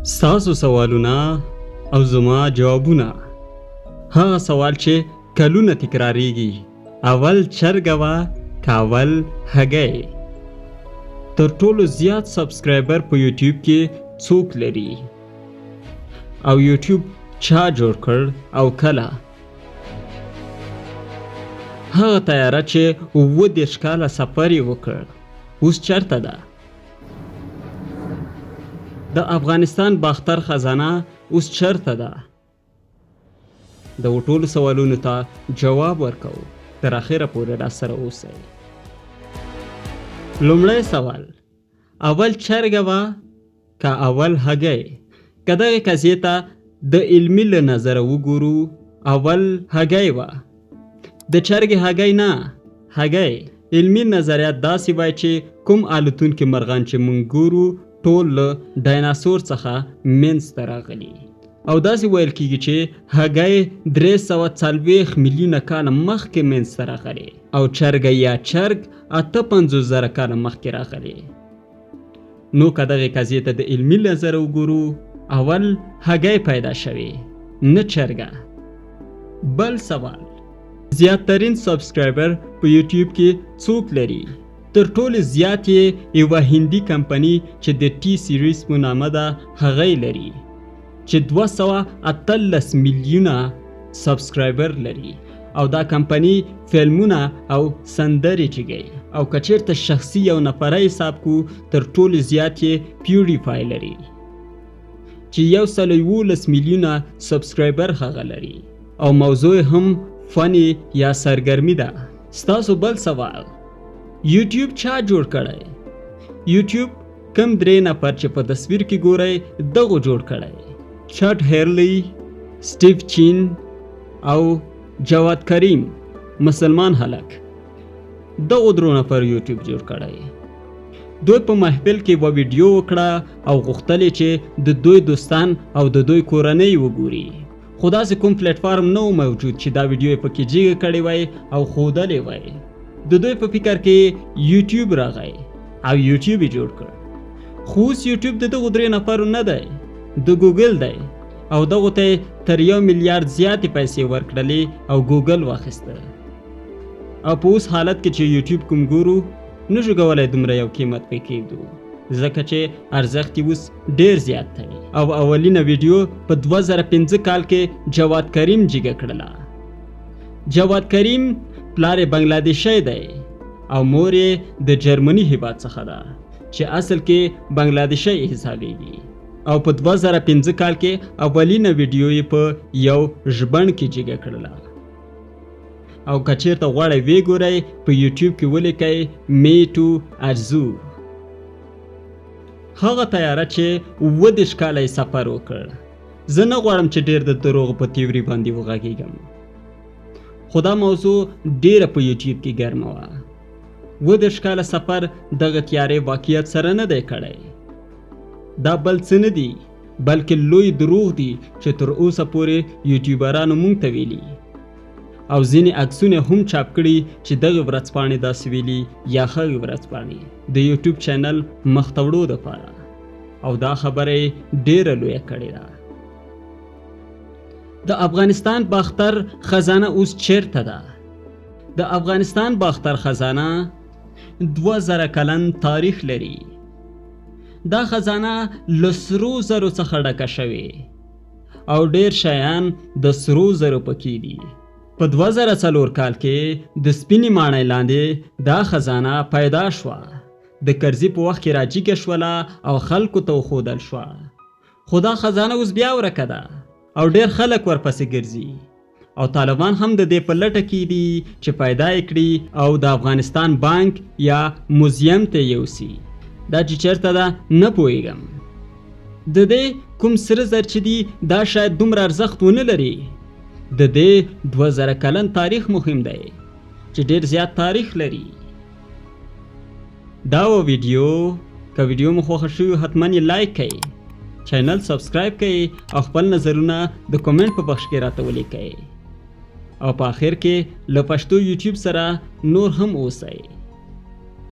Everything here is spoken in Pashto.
ستاسو سوالونه او زما جوابونه. هغه سوال چې کلونه تکراریږي، اول چرگه وه که اول هګۍ؟ تر ټولو زیات سبسکرایبر په یوټیوب کې څوک لري؟ او یوټیوب چا جوړ کړ او کله؟ هغه طیاره چې 27 کاله سفر یې وکړ اوس چرته ده؟ د افغانستان باختر خزانه اوس چرته ده؟ د ټولو سوالونو ته جواب ورکوو، تر اخره پورې راسره اوسئ. لومړی سوال، اول چرګه وه که اول هګۍ؟ که دغې قضیې ته د علمي له نظره وګورو، اول هګۍ وه. د چرګې هګۍ نه، هګۍ. علمي نظریات داسې وایي چې کوم الوتونکي مرغان چې موږ ګورو ټول له ډایناسور څخه منځته راغلي، او داسې ویل کېږي چې هګۍ 340 میلیونه کاله مخکې منځته راغلي، او چرګه یا چرګ 58,000 کاله مخکې راغلي. نو که دغې قضیې ته د علمي نظره وګورو، اول هګۍ پیدا شوې، نه چرګه. بل سوال، زیاترین سبسکرایبر په یوټیوب کې څوک لري؟ تر ټولو زیات یې یوه هندي کمپنۍ چې د ټي سیریز په نامه ده هغې لري، چې 218 میلیونه سبسکرایبر لري، او دا کمپنۍ فلمونه او سندرې جوړوي. او که چېرته شخصي یو نفری حساب کو، تر ټولو زیات یې پیوریفای لري چې 111 میلیونه سبسکرایبر هغه لري، او موضوع هم فني یا سرګرمي ده. ستاسو بل سوال، یوټیوب چا جوړ کړی؟ یوټیوب کم 3 نفر چې په تصویر کې ګورئ دغو جوړ کړی: چټ هیرلی، سټیو چین او جواد کریم، مسلمان هلک. دغو 3 نفر یوټیوب جوړ کړی. دوی په محفل کې یوه ویډیو وکړه او غوښتل چې د دوی دوستان او د دوی کورنۍ وګوري، خو داسې کوم پلیټفارم نه و موجود چې دا ویډیو یې پکې جګه کړې وای او ښودلې وای. د دوی په فکر کې یوټیوب راغی او یوټیوب یې جوړ کړ. خو اوس یوټیوب د دغو 3 نفرو نه دی، د ګوګل دی، او دغو ته تر 1 میلیارډ زیاتې پیسې ورکړلې او ګوګل واخیسته. او په اوس حالت کې چې یوټیوب کوم ګورو، نشو کولی دومره یو قیمت پې کېږدو، ځکه چې ارزښت یې اوس ډېر زیات دی. او اولینه ویډیو په 2005 کال کې جواد کریم جګه کړله. جواد کریم پلار یې بنګلادیشی دی او مور یې د جرمني هیواد څخه ده، چې اصل کې بنګلادیشی حسابېږي. او په 2005 کال کې اولینه ویډیو یې په یو ژبڼ کې جګه کړله. او که چېرته غواړئ ویې ګورئ، په یوټیوب کې ولیکئ میټو ارزو. هغه طیاره چې 27 کاله یې سفر وکړ. زه نه غواړم چې ډېر د دروغو په تیوري باندې وغږېږم، خو دا موضوع ډېره په یوټیوب کې ګرمه وه. 27 کاله سفر دغه تیارې واقعیت سره نه دی کړی. دا بل څه نه دي بلکې لوی دروغ دي چې تر اوسه پورې یوټیوبرانو موږ ته ویلي، او ځینې عکسونه هم چاپ کړي چې دغه ورځپاڼې داسې ویلي یا هغې ورځپاڼې د یوټیوب چینل مخ ته وړو دپاره، او دا خبره یې ډېره لویه کړې ده. د افغانستان باختر خزانه اوس چرته ده؟ د افغانستان باختر خزانه 2000 کلن تاریخ لري. دا خزانه له سرو زرو څخه ډکه شوې، او ډېر شیان د سرو زرو پکې دي. په 2004 کال کې د سپینې ماڼۍ لاندې دا خزانه پیدا شوه. د کرزي په وخت کې راجیګه شوله او خلکو ته وښودل شوه. خو دا خزانه اوس بیا ورکه ده او ډېر خلک ورپسې ګرځي، او طالبان هم د دې په لټه کې دي چې پیدا یې کړي او د افغانستان بانک یا موزیم ته یوسي. دا چې چېرته ده نه پوهېږم. د دې کوم سره زر چې دي دا شاید دومره ارزښت ونه لري. د دې 2000 کلن تاریخ مهم دی چې ډېر زیات تاریخ لري. دا و ویډیو. که ویډیو مو خوښه شوي حتما یې لایک کړئ، چینل سبسکرایب کړئ، او خپل نظرونه د کومنټ په بخش کې راته ولیکئ. او په آخر کې له پښتو یوټیوب سره نور هم اوسئ.